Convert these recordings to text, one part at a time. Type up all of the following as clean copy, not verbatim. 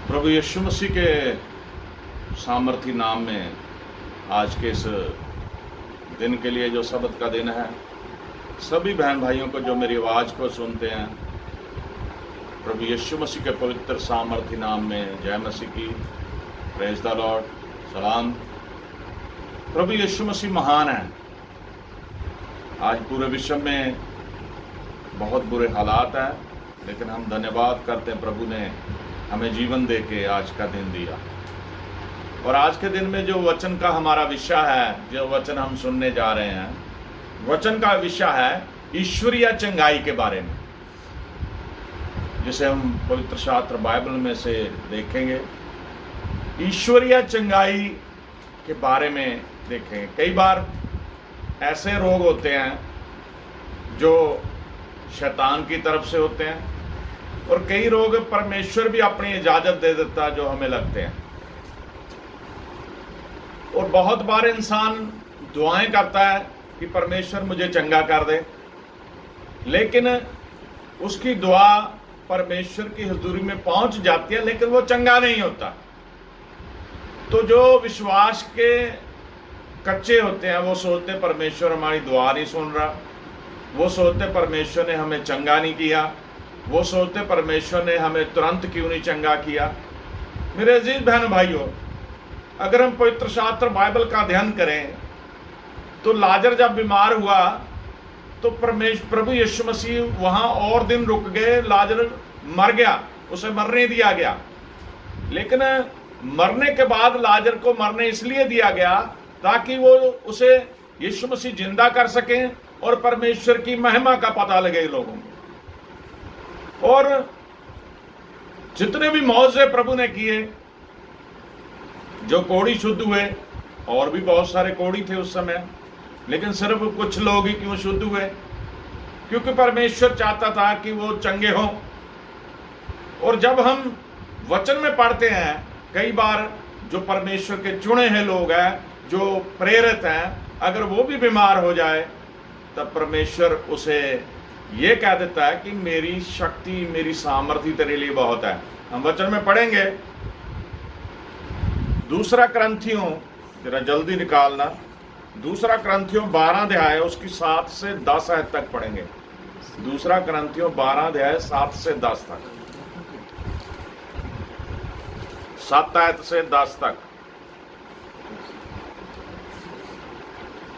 प्रभु यीशु मसीह के सामर्थी नाम में आज के इस दिन के लिए जो सब्त का दिन है, सभी बहन भाइयों को जो मेरी आवाज़ को सुनते हैं, प्रभु यीशु मसीह के पवित्र सामर्थी नाम में जय मसीह की। Praise the Lord. सलाम। प्रभु यीशु मसीह महान है। आज पूरे विश्व में बहुत बुरे हालात हैं, लेकिन हम धन्यवाद करते हैं, प्रभु ने हमें जीवन दे के आज का दिन दिया। और आज के दिन में जो वचन का हमारा विषय है, जो वचन हम सुनने जा रहे हैं, वचन का विषय है ईश्वरीय चंगाई के बारे में, जिसे हम पवित्र शास्त्र बाइबल में से देखेंगे। ईश्वरीय चंगाई के बारे में देखेंगे। कई बार ऐसे रोग होते हैं जो शैतान की तरफ से होते हैं, और कई रोग परमेश्वर भी अपनी इजाजत दे देता है जो हमें लगते हैं। और बहुत बार इंसान दुआएं करता है कि परमेश्वर मुझे चंगा कर दे, लेकिन उसकी दुआ परमेश्वर की हुजूरी में पहुंच जाती है, लेकिन वो चंगा नहीं होता। तो जो विश्वास के कच्चे होते हैं वो सोचते परमेश्वर हमारी दुआ नहीं सुन रहा, वो सोचते परमेश्वर ने हमें चंगा नहीं किया, वो सोचते परमेश्वर ने हमें तुरंत क्यों नहीं चंगा किया। मेरे अजीज बहन भाइयों, अगर हम पवित्र शास्त्र बाइबल का अध्ययन करें तो लाजर जब बीमार हुआ तो प्रभु यीशु मसीह वहां और दिन रुक गए। लाजर मर गया, उसे मरने दिया गया, लेकिन मरने के बाद लाजर को मरने इसलिए दिया गया ताकि वो उसे यीशु मसीह जिंदा कर सकें और परमेश्वर की महिमा का पता लगे लोगों को। और जितने भी मौजे प्रभु ने किए, जो कोढ़ी शुद्ध हुए, और भी बहुत सारे कोढ़ी थे उस समय, लेकिन सिर्फ कुछ लोग ही क्यों शुद्ध हुए? क्योंकि परमेश्वर चाहता था कि वो चंगे हों। और जब हम वचन में पढ़ते हैं, कई बार जो परमेश्वर के चुने हैं लोग हैं, जो प्रेरित हैं, अगर वो भी बीमार हो जाए तब परमेश्वर उसे ये कह देता है कि मेरी शक्ति, मेरी सामर्थ्य तेरे लिए बहुत है। हम वचन में पढ़ेंगे दूसरा क्रंथियों, जरा जल्दी निकालना, दूसरा क्रंथियों 12 अध्याय उसकी 7 से 10 आयत तक पढ़ेंगे। दूसरा क्रंथियों 12 अध्याय 7 से 10 तक, 7 आयत से 10 तक।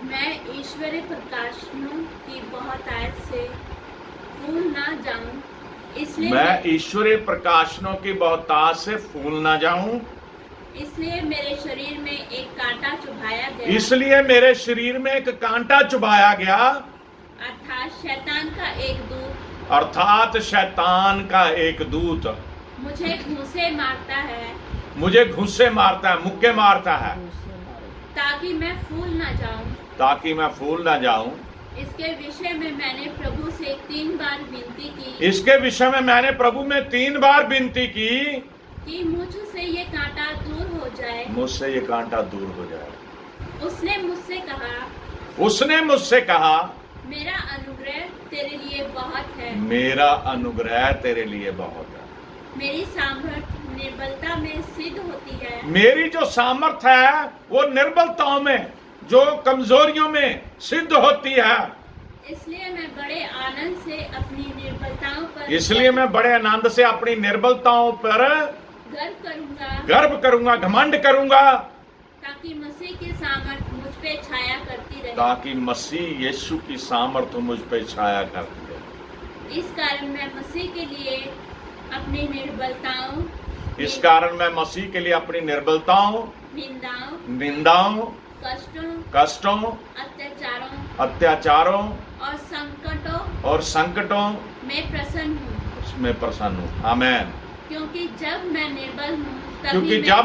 मैं ईश्वरीय प्रकाशनों की बहुत आयत से फूल ना जाऊं, इसलिए मैं ईश्वरीय प्रकाशनों की बहुतायत से फूल ना जाऊं, इसलिए मेरे शरीर में एक कांटा चुभाया गया। इसलिए मेरे शरीर में एक कांटा चुभाया गया, अर्थात शैतान का एक दूत, अर्थात शैतान का एक दूत मुझे घूंसे मारता है, मुझे घुस्से मारता है, मुक्के मारता है, ताकि मैं फूल ना जाऊं। ताकि मैं फूल ना जाऊं। इसके विषय में मैंने प्रभु से 3 बार विनती की, इसके विषय में मैंने प्रभु में 3 बार विनती की कि मुझसे ये कांटा दूर हो जाए। मुझसे ये कांटा दूर हो जाए। उसने मुझसे कहा, मेरा अनुग्रह तेरे लिए बहुत है, मेरा अनुग्रह तेरे लिए बहुत है। मेरी सामर्थ्य निर्बलता में सिद्ध होती है। मेरी जो सामर्थ है वो निर्बलताओं में, जो कमजोरियों में सिद्ध होती है। इसलिए मैं बड़े आनंद से अपनी निर्बलताओं पर गर्व करूंगा, घमंड करूंगा, ताकि मसीह की सामर्थ मुझ पे छाया करती रहे। ताकि मसीह यीशु की सामर्थ मुझ पे छाया करती रहे। इस कारण मैं मसीह के लिए अपनी निर्बलताओं, निंदाओं, कष्टों, अत्याचारों और संकटों में प्रसन्न हूँ। आमेन। क्योंकि जब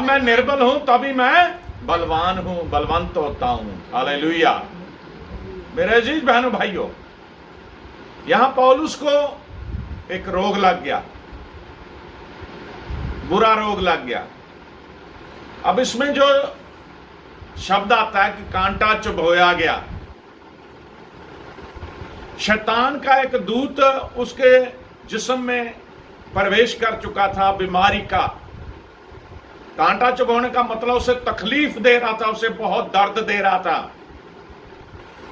मैं निर्बल हूँ तभी मैं बलवान हूँ, बलवंत होता हूँ। हालेलुया। मेरे अजीज बहनों भाइयों, यहाँ पौलुस को एक रोग लग गया, बुरा रोग लग गया। अब इसमें जो शब्द आता है कि कांटा चुभोया गया, शैतान का एक दूत उसके जिस्म में प्रवेश कर चुका था, बीमारी का, कांटा चुभोने का मतलब उसे तकलीफ दे रहा था, उसे बहुत दर्द दे रहा था।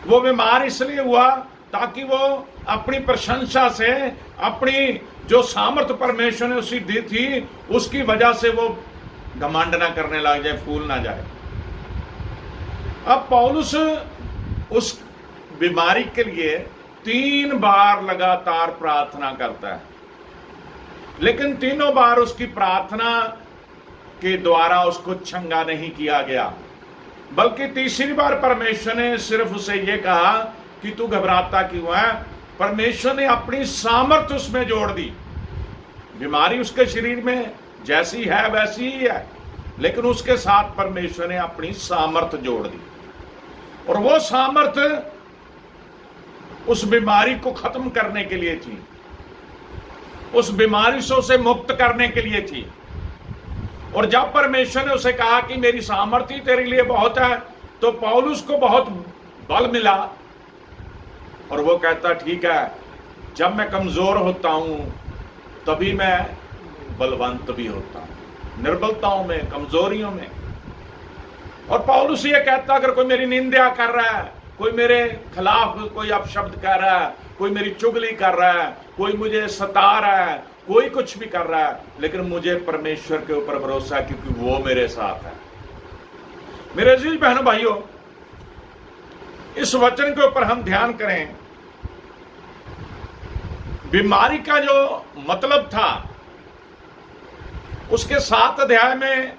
वो बीमार इसलिए हुआ ताकि वो अपनी प्रशंसा से, अपनी जो सामर्थ्य परमेश्वर ने उसे दी थी, उसकी वजह से वो घमंड ना करने लग जाए, फूल ना जाए। अब पौलुस उस बीमारी के लिए 3 बार लगातार प्रार्थना करता है, लेकिन तीनों बार उसकी प्रार्थना के द्वारा उसको चंगा नहीं किया गया, बल्कि तीसरी बार परमेश्वर ने सिर्फ उसे यह कहा कि तू घबराता क्यों है। परमेश्वर ने अपनी सामर्थ्य उसमें जोड़ दी। बीमारी उसके शरीर में जैसी है वैसी ही है, लेकिन उसके साथ परमेश्वर ने अपनी सामर्थ्य जोड़ दी, और वो सामर्थ्य उस बीमारी को खत्म करने के लिए थी, उस बीमारी से उसे मुक्त करने के लिए थी। और जब परमेश्वर ने उसे कहा कि मेरी सामर्थ्य तेरे लिए बहुत है, तो पौलुस को बहुत बल मिला, और वो कहता ठीक है, जब मैं कमजोर होता हूं तभी मैं बलवंत भी होता हूं, निर्बलताओं में, कमजोरियों में। और पौलुस ये कहता, अगर कोई मेरी निंदा कर रहा है, कोई मेरे खिलाफ कोई अपशब्द कह रहा है, कोई मेरी चुगली कर रहा है, कोई मुझे सता रहा है, कोई कुछ भी कर रहा है, लेकिन मुझे परमेश्वर के ऊपर भरोसा है, क्योंकि वो मेरे साथ है। मेरे अजीज बहनों भाइयों, इस वचन के ऊपर हम ध्यान करें। बीमारी का जो मतलब था, उसके 7 अध्याय में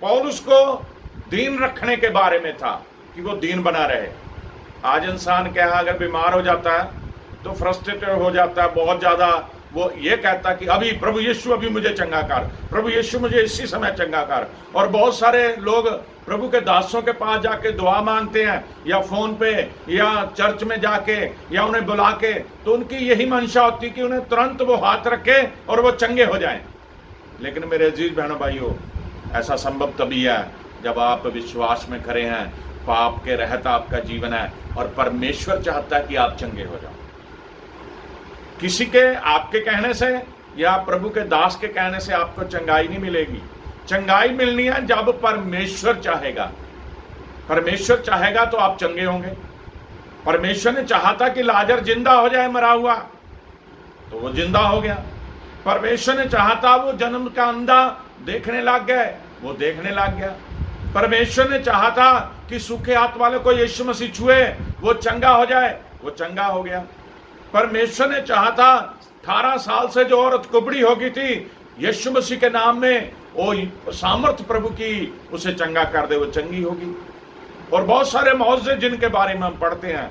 पौलुस को दीन रखने के बारे में था कि वो दीन बना रहे। आज इंसान क्या है, अगर बीमार हो जाता है तो फ्रस्ट्रेटेड हो जाता है बहुत ज्यादा। वो ये कहता कि अभी प्रभु यीशु अभी मुझे चंगा कर, प्रभु यीशु मुझे इसी समय चंगा कर। और बहुत सारे लोग प्रभु के दासों के पास जाके दुआ मांगते हैं, या फोन पे या चर्च में जाके या उन्हें बुला के, तो उनकी यही मंशा होती कि उन्हें तुरंत वो हाथ रखे और वो चंगे हो जाएं। लेकिन मेरे अजीज बहनों भाइयों, ऐसा संभव तभी है जब आप विश्वास में खड़े हैं, पाप के रहित आपका जीवन है, और परमेश्वर चाहता है कि आप चंगे हो जाओ। किसी के आपके कहने से या प्रभु के दास के कहने से आपको चंगाई नहीं मिलेगी। चंगाई मिलनी है जब परमेश्वर चाहेगा। परमेश्वर चाहेगा तो आप चंगे होंगे। परमेश्वर ने चाहा था कि लाजर जिंदा हो जाए मरा हुआ, तो वो जिंदा हो गया। परमेश्वर ने चाहा था वो जन्म का अंधा देखने लग गए, वो देखने लग गया। परमेश्वर ने चाहा था कि सूखे हाथ वाले को यीशु मसीह छुए, वो चंगा हो जाए, वो चंगा हो गया। परमेश्वर ने चाहा था 18 साल से जो औरत कुबड़ी हो गई थी, यीशु मसीह के नाम में वो सामर्थ्य प्रभु की उसे चंगा कर दे, वो चंगी होगी। और बहुत सारे मौजूद जिनके बारे में हम पढ़ते हैं,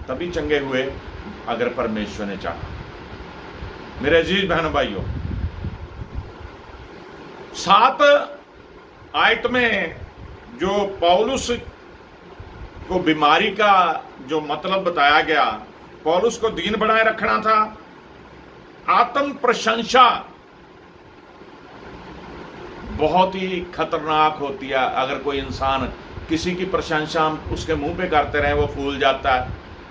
तभी चंगे हुए अगर परमेश्वर ने चाहा। मेरे अजीज बहनों भाइयों, 7 आयत में जो पौलुस को बीमारी का जो मतलब बताया गया, पौलुस को दीन बनाए रखना था। आत्म प्रशंसा बहुत ही खतरनाक होती है। अगर कोई इंसान किसी की प्रशंसा उसके मुंह पे करते रहे, वो फूल जाता है,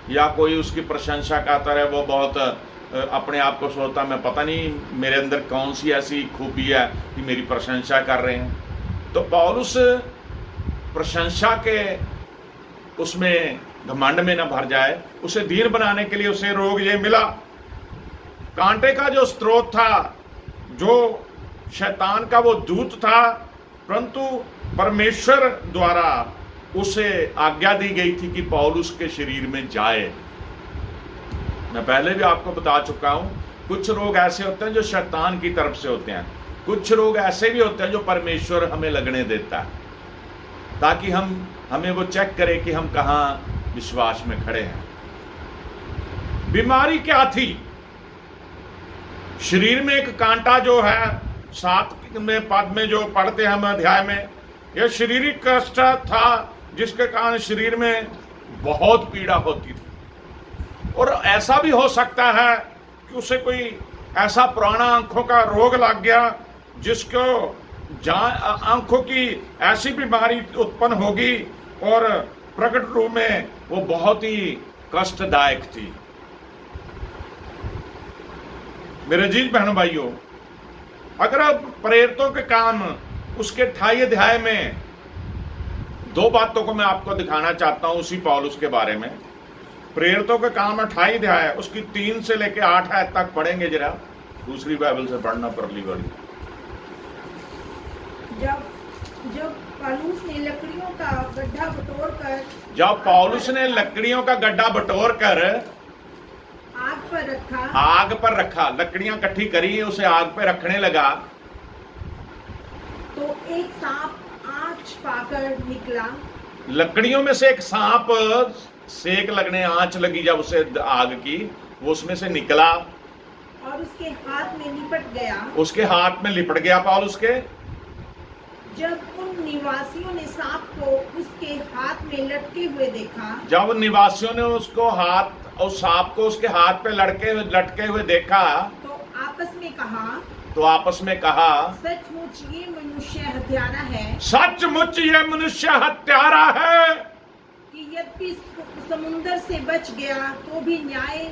या कोई उसकी प्रशंसा करता रहे, वो बहुत अपने आप को सोचता, मैं पता नहीं मेरे अंदर कौन सी ऐसी खूबी है कि मेरी प्रशंसा कर रहे हैं। तो पौलुस प्रशंसा के उसमें घमंड में न भर जाए। उसे दीन बनाने के लिए उसे रोग ये मिला। कांटे का जो स्रोत था, जो शैतान का वो दूत था, परंतु परमेश्वर द्वारा उसे आज्ञा दी गई थी कि पौलुस के शरीर में जाए। मैं पहले भी आपको बता चुका हूं, कुछ रोग ऐसे होते हैं जो शैतान की तरफ से होते हैं, कुछ रोग ऐसे भी होते हैं जो परमेश्वर हमें लगने देता है, ताकि हमें वो चेक करे कि हम कहां विश्वास में खड़े हैं। बीमारी क्या थी? शरीर में एक कांटा जो है, 7 में पद में जो पढ़ते हैं हम अध्याय में, यह शारीरिक कष्ट था जिसके कारण शरीर में बहुत पीड़ा होती थी। और ऐसा भी हो सकता है कि उसे कोई ऐसा पुराना आंखों का रोग लग गया जिसको आंखों की ऐसी बीमारी उत्पन्न होगी और प्रकट रूप में वो बहुत ही कष्टदायक थी। मेरे अजीज बहनों भाइयों, अगर अब प्रेरितों के काम उसके 28 अध्याय में 2 बातों को मैं आपको दिखाना चाहता हूं उसी पौलुस के बारे में। प्रेरितों का काम 28 अध्याय, उसकी 3 से लेके 8 आयत तक पढ़ेंगे जरा, दूसरी बाइबल से पढ़ना परली बड़ी। जब पौलुस ने लकड़ियों का गड्ढा बटोरकर जब पौलुस ने लकड़ियों का गड्ढा बटोर कर आग पर रखा, लकड़ियां इकट्ठी करी, उसे आग पे रखने लगा, तो एक सांप आंच पाकर निकला। लकड़ियों में से एक सांप सेक लगने, आंच लगी जब उसे आग की, वो उसमें से निकला और उसके हाथ में लिपट गया। उसके हाथ में लिपट गया पौलुस के। जब उन निवासियों ने सांप को उसके हाथ में लटके हुए देखा, जब निवासियों ने उसको हाथ और सांप को उसके हाथ पे लटके हुए देखा, तो आपस में कहा सचमुच ये मनुष्य हत्यारा है। सचमुच ये मनुष्य हत्यारा है कि यद्यपि समुद्र से बच गया तो भी न्याय,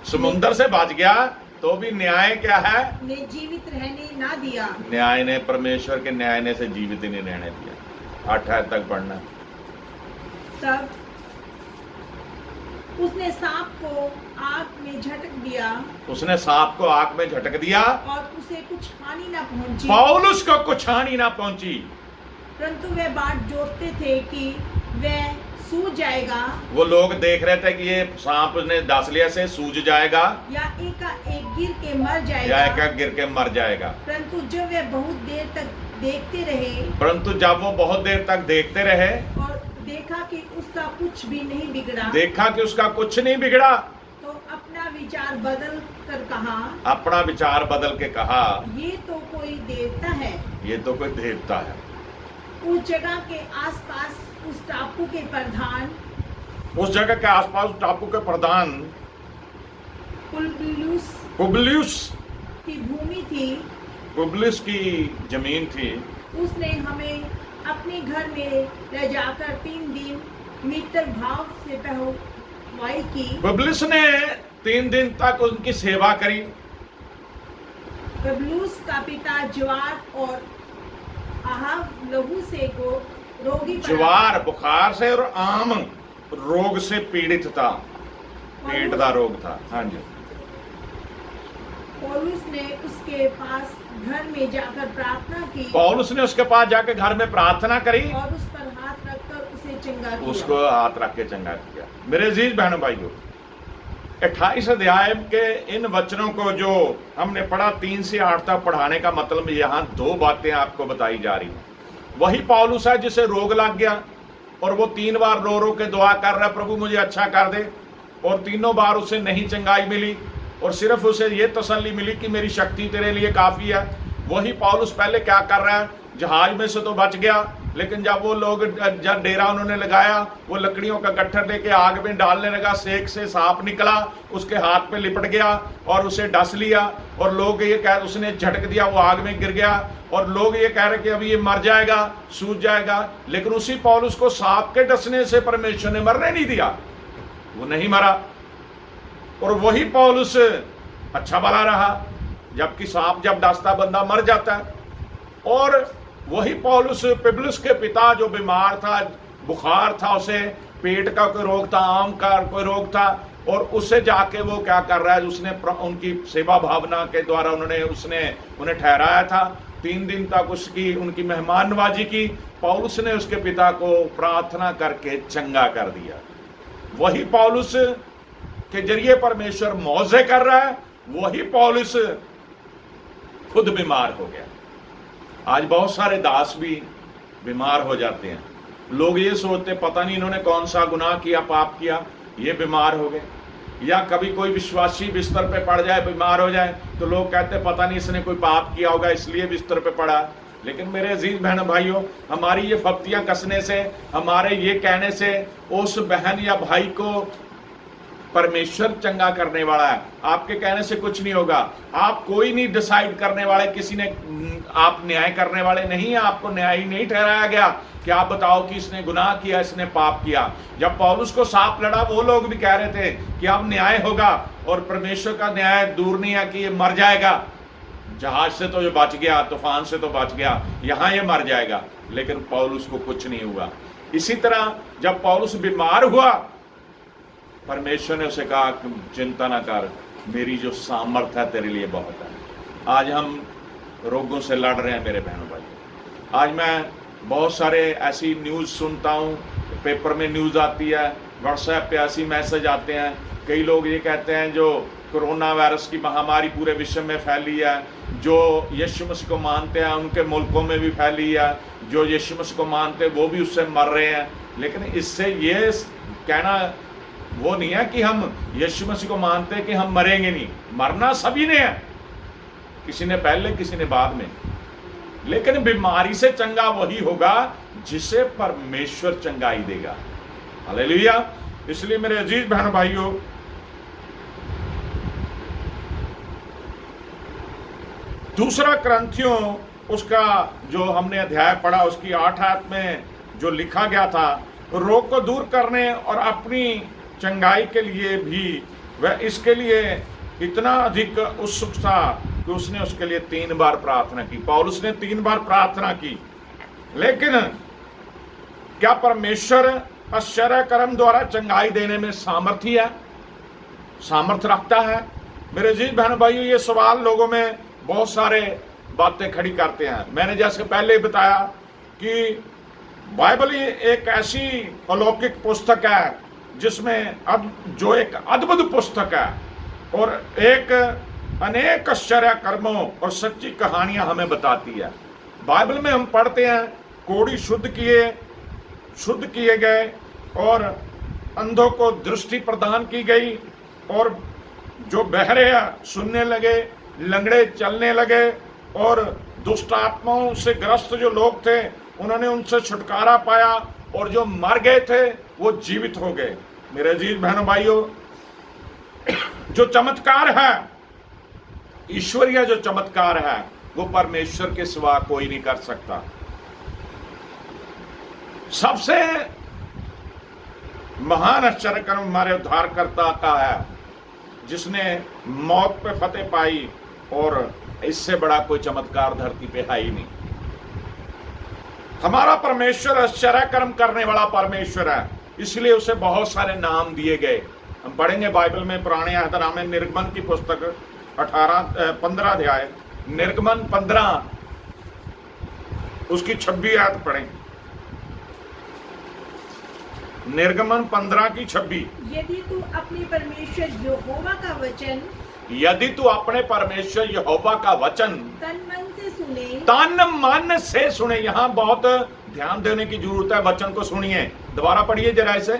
समुद्र से बच गया तो भी न्याय क्या है, ने जीवित रहने ना दिया। न्याय ने, परमेश्वर के न्याय ने से जीवित ही नहीं रहने दिया। 8 आयत तक पढ़ना। तब उसने सांप को आग में झटक दिया, उसने सांप को आग में झटक दिया और उसे कुछ हानि ना पहुंची, पौलुस को कुछ हानि ना पहुंची। परंतु वे बाट जोतते थे कि वह सूझ जाएगा। वो लोग देख रहे थे कि ये सांप ने डस लिया से सूझ जाएगा या एक गिर के मर जाएगा, या एक गिर के मर जाएगा। परंतु जब वे बहुत देर तक देखते रहे, परंतु जब वो बहुत देर तक देखते रहे और देखा कि उसका कुछ भी नहीं बिगड़ा, देखा कि उसका कुछ नहीं बिगड़ा, तो अपना विचार बदल कर कहा, अपना विचार बदल के कहा, ये तो कोई देवता है, ये तो कोई देवता है। उस जगह के आसपास उस टापू के प्रधान, उस जगह के आसपास टापू के प्रधान पुबलियुस की भूमि थी, पुबलियुस की जमीन थी। उसने हमें अपने घर में ले जाकर 3 दिन मित्र भाव से पहुंचाई की। पुबलियुस ने 3 दिन तक उनकी सेवा करी। पुबलियुस का पिता ज्वार और आहाब लहू से को रोगी, ज्वार बुखार से और आम रोग से पीड़ित था, पेट का रोग था। हाँ जी। पौलुस ने उसके पास घर में जाकर प्रार्थना की, पौलुस ने उसके पास जाकर घर में प्रार्थना करी और उस पर हाथ रखकर उसे चंगा किया। उसको हाथ रख के चंगा किया। मेरे अजीज बहनों भाइयों, 28 अध्याय के इन वचनों को जो हमने पढ़ा 3 से 8 तक पढ़ाने का मतलब यहाँ 2 बातें आपको बताई जा रही हैं। वही पौलुस है जिसे रोग लग गया और वो 3 बार रो रो के दुआ कर रहा है, प्रभु मुझे अच्छा कर दे, और तीनों बार उसे नहीं चंगाई मिली और सिर्फ उसे ये तसल्ली मिली कि मेरी शक्ति तेरे लिए काफी है। वही पौलुस पहले क्या कर रहा है, जहाज में से तो बच गया, लेकिन जब वो लोग जब डेरा उन्होंने लगाया, वो लकड़ियों का गट्ठर लेके आग में डालने लगा, सेक से सांप निकला, उसके हाथ पे लिपट गया और उसे डस लिया, और लोग ये कह, उसने झटक दिया, वो आग में गिर गया, और लोग ये कह रहे कि अभी ये मर जाएगा, सूझ जाएगा। लेकिन उसी पौलुस को सांप के डसने से परमेश्वर ने मरने नहीं दिया, वो नहीं मरा, और वही पौलुस अच्छा भला रहा, जबकि सांप जब डसता बंदा मर जाता है। और वही पौलुस पुबलियुस के पिता जो बीमार था, बुखार था, उसे पेट का कोई रोग था, आम का कोई रोग था, और उससे जाके वो क्या कर रहा है, उसने उनकी सेवा भावना के द्वारा उसने उन्हें ठहराया था। 3 दिन तक उनकी मेहमान नवाजी की। पौलुस ने उसके पिता को प्रार्थना करके चंगा कर दिया। वही पौलुस के जरिए परमेश्वर मौजे कर रहा है, वही पौलुस खुद बीमार हो गया। आज बहुत सारे दास भी बीमार हो जाते हैं। लोग ये सोचते पता नहीं इन्होंने कौन सा गुनाह किया, पाप किया, ये बीमार हो गए। या कभी कोई विश्वासी बिस्तर पे पड़ जाए, बीमार हो जाए, तो लोग कहते पता नहीं इसने कोई पाप किया होगा इसलिए बिस्तर पे पड़ा। लेकिन मेरे अजीज बहन भाइयों, हमारी ये फप्तियां कसने से, हमारे ये कहने से उस बहन या भाई को परमेश्वर चंगा करने वाला है। आपके कहने से कुछ नहीं होगा। आप कोई नहीं डिसाइड करने वाले, किसी ने, आप न्याय करने वाले नहीं है, आपको न्यायी नहीं ठहराया गया कि आप बताओ कि इसने गुनाह किया, इसने पाप किया। जब पौलुस को सांप लड़ा, वो लोग भी कह रहे थे कि अब न्याय होगा, और परमेश्वर का न्याय दूर नहीं है कि ये मर जाएगा। जहाज से तो जो बच गया, तूफान से तो बच गया, यहां ये मर जाएगा, लेकिन पौलुस को कुछ नहीं हुआ। इसी तरह जब पौलुस बीमार हुआ, परमेश्वर ने उसे कहा कि चिंता ना कर, मेरी जो सामर्थ्य है तेरे लिए बहुत है। आज हम रोगों से लड़ रहे हैं मेरे बहनों भाई। आज मैं बहुत सारे ऐसी न्यूज़ सुनता हूँ, पेपर में न्यूज़ आती है, व्हाट्सएप पे ऐसी मैसेज आते हैं। कई लोग ये कहते हैं जो कोरोना वायरस की महामारी पूरे विश्व में फैली है, जो यीशु मसीह को मानते हैं उनके मुल्कों में भी फैली है, जो यीशु मसीह को मानते हैं वो भी उससे मर रहे हैं। लेकिन इससे ये कहना वो नहीं है कि हम यीशु मसीह को मानते हैं कि हम मरेंगे नहीं। मरना सभी ने है, किसी ने पहले किसी ने बाद में, लेकिन बीमारी से चंगा वही होगा जिसे परमेश्वर चंगाई देगा। हालेलुया। इसलिए मेरे अजीज बहन भाइयों, दूसरा ग्रंथियों उसका जो हमने अध्याय पढ़ा, उसकी 8 आयत में जो लिखा गया था, रोग को दूर करने और अपनी चंगाई के लिए भी वह इसके लिए इतना अधिक उत्सुक था कि उसने उसके लिए 3 बार प्रार्थना की। पौलुस ने 3 बार प्रार्थना की। लेकिन क्या परमेश्वर आश्चर्य कर्म द्वारा चंगाई देने में सामर्थ्य रखता है? मेरे अजीज बहन भाइयों, ये सवाल लोगों में बहुत सारे बातें खड़ी करते हैं। मैंने जैसे पहले बताया कि बाइबल एक ऐसी अलौकिक पुस्तक है जिसमें जो एक अद्भुत पुस्तक है और एक अनेक आश्चर्य कर्मों और सच्ची कहानियां हमें बताती है। बाइबल में हम पढ़ते हैं कोढ़ी शुद्ध किए गए और अंधों को दृष्टि प्रदान की गई और जो बहरे सुनने लगे, लंगड़े चलने लगे और दुष्ट आत्माओं से ग्रस्त जो लोग थे उन्होंने उनसे छुटकारा पाया और जो मर गए थे वो जीवित हो गए। मेरे अजीज बहनों भाइयों, जो चमत्कार है, ईश्वरीय जो चमत्कार है, वो परमेश्वर के सिवा कोई नहीं कर सकता। सबसे महान आश्चर्य कर्म हमारे उद्धारकर्ता का है जिसने मौत पे फतेह पाई, और इससे बड़ा कोई चमत्कार धरती पे है ही नहीं। हमारा परमेश्वर आश्चर्य कर्म करने वाला परमेश्वर है, इसलिए उसे बहुत सारे नाम दिए गए। हम पढ़ेंगे बाइबल में पुराने अहदनामे में निर्गमन की पुस्तक 15 अध्याय, निर्गमन 15 उसकी 26 आयत पढ़ें। निर्गमन 15 की 26। यदि तू अपने परमेश्वर यहोवा का वचन, यदि तू अपने परमेश्वर यहोवा का वचन तन मन से सुने। यहाँ बहुत ध्यान देने की जरूरत है, वचन को सुनिए। दोबारा पढ़िए जरा इसे।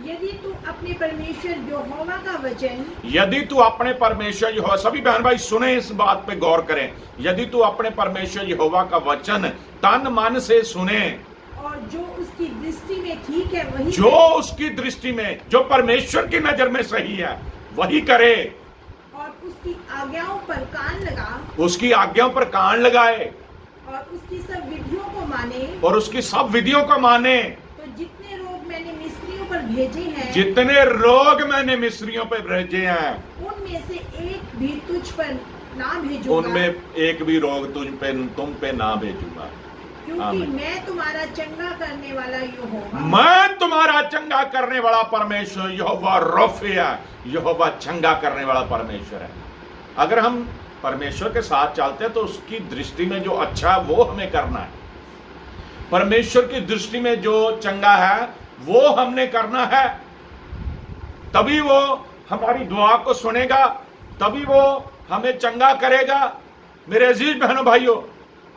यदि तू अपने परमेश्वर यहोवा का वचन, यदि तू अपने परमेश्वर यहोवा, सभी बहन भाई सुने, इस बात पे गौर करें। यदि तू अपने परमेश्वर यहोवा का वचन तन मन से सुने और जो उसकी दृष्टि में ठीक है वही, जो उसकी दृष्टि में, जो परमेश्वर की नजर में सही है वही करे, और उसकी आज्ञाओं पर कान लगा, उसकी आज्ञाओं पर कान लगाए, और उसकी सब विधियों को माने, और उसकी सब विधियों को माने, तो जितने रोग मैंने मिस्रियों पर भेजे हैं, जितने रोग मैंने मिस्रियों पर भेजे हैं, उनमें से एक भी तुझ पर ना भेजूंगा, उनमें एक भी रोग तुम पे ना भेजूंगा, क्योंकि मैं तुम्हारा चंगा करने वाला यहोवा, मैं तुम्हारा चंगा करने वाला परमेश्वर यहोवा रफ़ी है। यहोवा चंगा करने वाला परमेश्वर है। अगर हम परमेश्वर के साथ चलते हैं तो उसकी दृष्टि में जो अच्छा है वो हमें करना है। परमेश्वर की दृष्टि में जो चंगा है वो हमने करना है, तभी वो हमारी दुआ को सुनेगा, तभी वो हमें चंगा करेगा। मेरे अजीज बहनों भाइयों,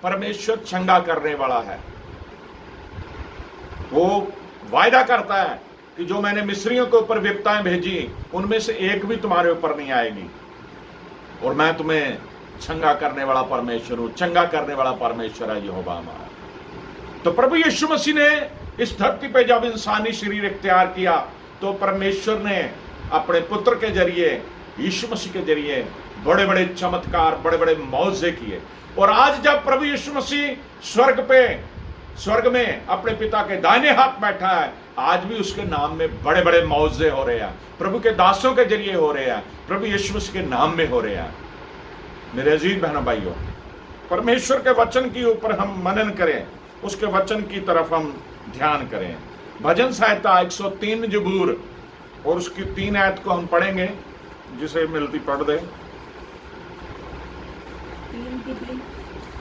परमेश्वर चंगा करने वाला है। वो वायदा करता है कि जो मैंने मिस्रियों के ऊपर विपत्ताएं भेजी उनमें से एक भी तुम्हारे ऊपर नहीं आएगी, और मैं तुम्हें चंगा करने वाला परमेश्वर हूं। चंगा करने वाला परमेश्वर है यहोवा हमारा। तो प्रभु यीशु मसीह ने इस धरती पे जब इंसानी शरीर इख्तियार किया तो परमेश्वर ने अपने पुत्र के जरिए, यीशु मसीह के जरिए बड़े बड़े चमत्कार, बड़े बड़े मौजे किए। और आज जब प्रभु यीशु मसीह स्वर्ग में अपने पिता के दाहिने हाथ बैठा है, आज भी उसके नाम में बड़े बड़े मौजे हो रहे हैं, प्रभु के दासों के जरिए हो रहे हैं, प्रभु यीशु मसीह के नाम में हो रहे हैं। मेरे अजीज बहनों भाइयों, परमेश्वर के वचन के ऊपर हम मनन करें, उसके वचन की तरफ हम ध्यान करें। भजन संहिता 103 जबूर और उसकी 3 आयत को हम पढ़ेंगे, जिसे मिलती पढ़ दे। 3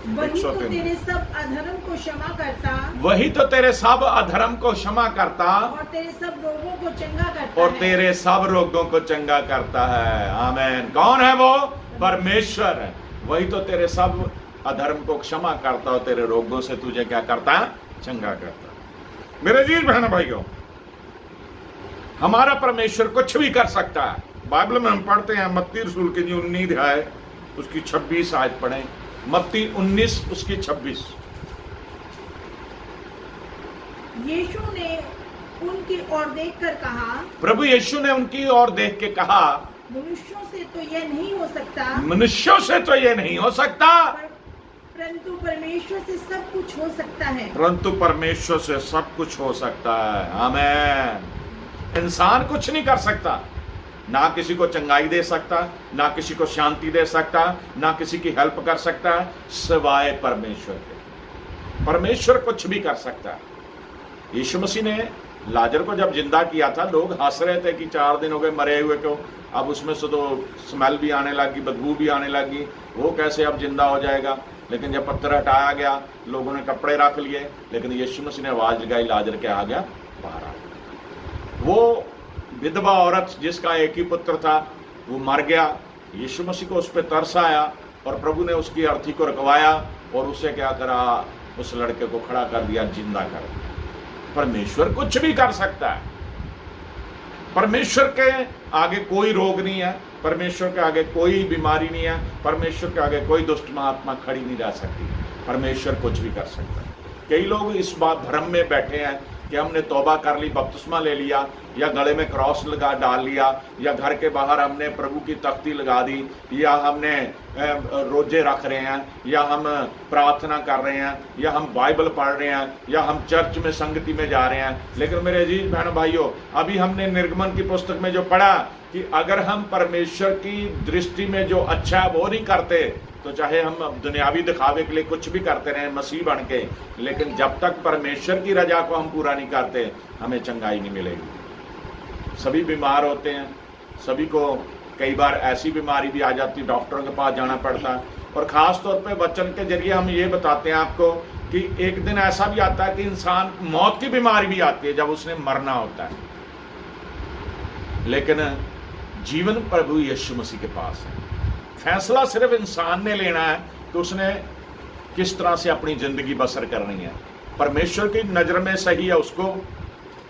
वही तो तेरे सब अधर्म को क्षमा करता, वही तो तेरे सब अधर्म को क्षमा करता और तेरे सब रोगों को चंगा करता और है। तेरे सब रोगों को चंगा करता है। आमीन। कौन है वो? परमेश्वर है। वही तो तेरे सब अधर्म को क्षमा करता और तेरे रोगों से तुझे क्या करता है? चंगा करता। मेरे अजीज बहनों भाइयों, हमारा परमेश्वर कुछ भी कर सकता है। बाइबल में हम पढ़ते हैं मत्ती रसूल के 19 अध्याय उसकी 26 आयत पढ़ें। मत्ती 19 उसकी 26। यीशु ने उनकी ओर देखकर कहा, प्रभु यीशु ने उनकी ओर देख के कहा, मनुष्यों से तो यह नहीं हो सकता, मनुष्यों से तो ये नहीं हो सकता, परंतु परमेश्वर से सब कुछ हो सकता है। परंतु परमेश्वर से सब कुछ हो सकता है। आमीन। इंसान कुछ नहीं कर सकता, ना किसी को चंगाई दे सकता, ना किसी को शांति दे सकता, ना किसी की हेल्प कर सकता है सिवाय परमेश्वर के। परमेश्वर कुछ भी कर सकता है। यीशु मसीह ने लाजर को जब जिंदा किया था, लोग हंस रहे थे कि 4 दिन हो गए मरे हुए को, अब उसमें से तो स्मेल भी आने लगी, बदबू भी आने लगी, वो कैसे अब जिंदा हो जाएगा। लेकिन जब पत्थर हटाया गया, लोगों ने कपड़े रख लिए, लेकिन यीशु मसीह ने आवाज लगाई, लाजर के आ गया बाहर आ गया। वो विधवा औरत जिसका एक ही पुत्र था, वो मर गया। यीशु मसीह को उस पर तरस आया और प्रभु ने उसकी अर्थी को रुकवाया और उसे क्या करा? उस लड़के को खड़ा कर दिया, जिंदा कर दिया। परमेश्वर कुछ भी कर सकता है। परमेश्वर के आगे कोई रोग नहीं है, परमेश्वर के आगे कोई बीमारी नहीं है, परमेश्वर के आगे कोई दुष्ट महात्मा खड़ी नहीं रह सकती। परमेश्वर कुछ भी कर सकता है। कई लोग इस बात भ्रम में बैठे हैं कि हमने तौबा कर ली, बपतिस्मा ले लिया, या गले में क्रॉस लगा डाल लिया, या घर के बाहर हमने प्रभु की तख्ती लगा दी, या हमने रोजे रख रहे हैं, या हम प्रार्थना कर रहे हैं, या हम बाइबल पढ़ रहे हैं, या हम चर्च में संगति में जा रहे हैं। लेकिन मेरे अजीज बहनों भाइयों, अभी हमने निर्गमन की पुस्तक में जो पढ़ा कि अगर हम परमेश्वर की दृष्टि में जो अच्छा है वो नहीं करते, तो चाहे हम दुनियावी दिखावे के लिए कुछ भी करते रहे मसीह बन के, लेकिन जब तक परमेश्वर की रजा को हम पूरा नहीं करते, हमें चंगाई नहीं मिलेगी। सभी बीमार होते हैं, सभी को कई बार ऐसी बीमारी भी आ जाती है, डॉक्टरों के पास जाना पड़ता है। और ख़ास तौर पे वचन के जरिए हम ये बताते हैं आपको कि एक दिन ऐसा भी आता है कि इंसान मौत की बीमारी भी आती है जब उसने मरना होता है, लेकिन जीवन प्रभु यीशु मसीह के पास है। फैसला सिर्फ इंसान ने लेना है कि उसने किस तरह से अपनी जिंदगी बसर करनी है। परमेश्वर की नजर में सही है उसको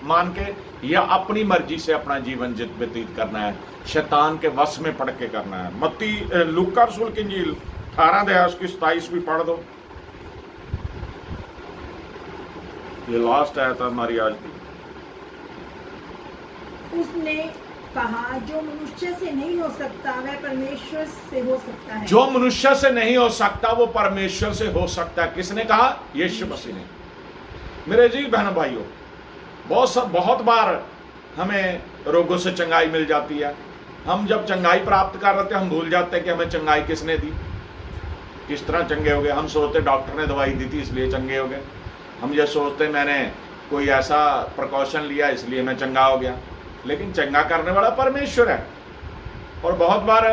मान के, या अपनी मर्जी से अपना जीवन व्यतीत करना है, शैतान के वश में पड़ के करना है। मत्ती लूका रसूल की इंजील 18 अध्याय उसकी 27 भी पढ़ दो। ये लास्ट आया था हमारी आज की। उसने कहा, जो मनुष्य से नहीं हो सकता वह परमेश्वर से हो सकता है। जो मनुष्य से नहीं हो सकता वो परमेश्वर से हो सकता है। किसने कहा? यीशु मसीह ने। मेरे जी बहनों भाइयों, बहुत बार हमें रोगों से चंगाई मिल जाती है। हम जब चंगाई प्राप्त कर रहे थे, हम भूल जाते हैं कि हमें चंगाई किसने दी, किस तरह चंगे हो गए। हम सोचते डॉक्टर ने दवाई दी थी इसलिए चंगे हो गए। हम ये सोचते मैंने कोई ऐसा प्रिकॉशन लिया इसलिए मैं चंगा हो गया, लेकिन चंगा करने वाला परमेश्वर है। और बहुत बार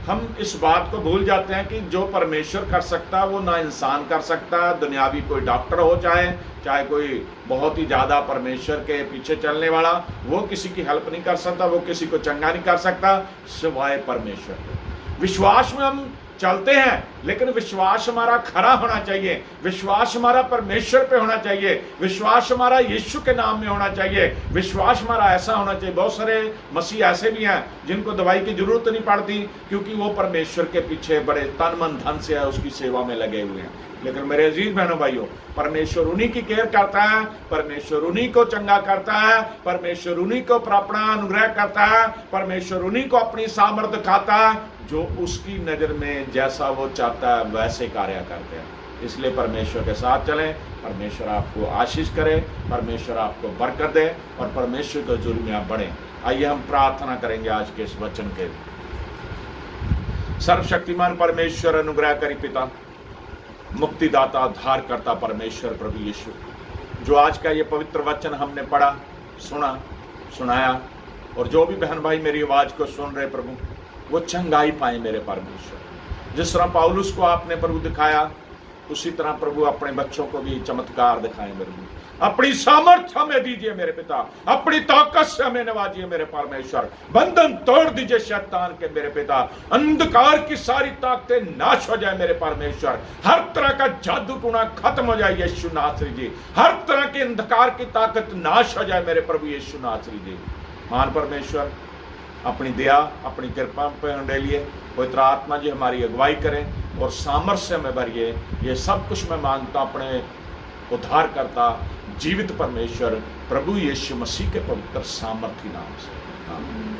हम इस बात को भूल जाते हैं कि जो परमेश्वर कर सकता है वो ना इंसान कर सकता। दुनियावी कोई डॉक्टर हो, चाहे कोई बहुत ही ज़्यादा परमेश्वर के पीछे चलने वाला, वो किसी की हेल्प नहीं कर सकता, वो किसी को चंगा नहीं कर सकता सिवाय परमेश्वर के। विश्वास में हम चलते हैं, लेकिन विश्वास हमारा खरा होना चाहिए, विश्वास हमारा परमेश्वर पे होना चाहिए, विश्वास हमारा यीशु के नाम में होना चाहिए, विश्वास हमारा ऐसा होना चाहिए। बहुत सारे मसीह ऐसे भी हैं जिनको दवाई की जरूरत नहीं पड़ती, क्योंकि वो परमेश्वर के पीछे बड़े तन मन धन से है उसकी सेवा में लगे हुए हैं। लेकिन मेरे अजीज बहनों भाइयों, परमेश्वर उन्हीं की केयर करता है, परमेश्वर उन्हीं को चंगा करता है, परमेश्वर उन्हीं को अपना अनुग्रह करता है, परमेश्वर उन्हीं को अपनी सामर्थ्य दिखाता है जो उसकी नजर में जैसा वो चाहता है वैसे कार्य करते हैं। इसलिए परमेश्वर के साथ चलें। परमेश्वर आपको आशीष करे, परमेश्वर आपको बरकत दे और परमेश्वर के जुर्म में आप बढ़ें। आइए हम प्रार्थना करेंगे आज के इस वचन के। सर्वशक्तिमान परमेश्वर, अनुग्रहकारी पिता, मुक्तिदाता, उद्धारकर्ता परमेश्वर प्रभु यीशु, जो आज का ये पवित्र वचन हमने पढ़ा, सुना, सुनाया, और जो भी बहन भाई मेरी आवाज को सुन रहे प्रभु, वो चंगाई पाए मेरे परमेश्वर। जिस तरह पौलुस को आपने प्रभु दिखाया, उसी तरह प्रभु अपने बच्चों को भी चमत्कार दिखाएं मेरे प्रभु। अपनी सामर्थ्य हमें दीजिए मेरे पिता, अपनी ताकत से हमें नवाजिए मेरे परमेश्वर। बंधन तोड़ दीजिए शैतान के मेरे पिता, अंधकार की सारी ताकतें नाश हो जाए मेरे परमेश्वर। हर तरह का जादू टूना खत्म हो जाए यीशु नासरी जी। हर तरह के अंधकार की ताकत नाश हो जाए मेरे प्रभु यीशु नासरी जी। महान परमेश्वर, अपनी दया, अपनी कृपा पर डालिए। पवित्र आत्मा जी हमारी अगुवाई करें और सामर्थ्य में भरिए। ये सब कुछ मैं मांगता अपने उद्धार करता जीवित परमेश्वर प्रभु यीशु मसीह के पवित्र सामर्थी नाम से, आमीन।